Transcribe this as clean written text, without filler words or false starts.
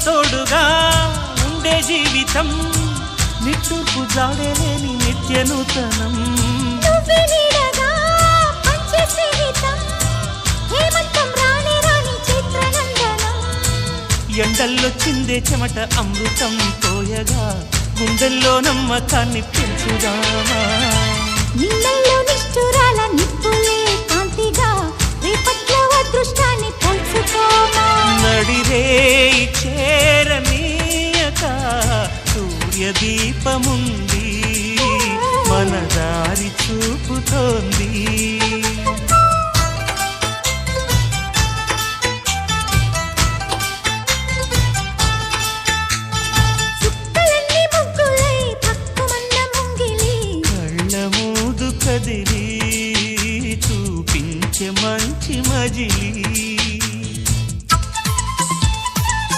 తోడుగా ఉండే జీవితం నిట్టూర్పు జాడలేని నిత్య నూతనం ఎండల్లో చిందే చెమట అమృతం పోయగా గుండెల్లో నమ్మకాన్ని పెంచుదామా నిన్నల్లో నిష్ఠురాల నిప్పులే కాంతిగా రేపట్లో అదృష్టాన్ని పంచుకోమా నడిరే చేరనీయక సూర్యదీపముందు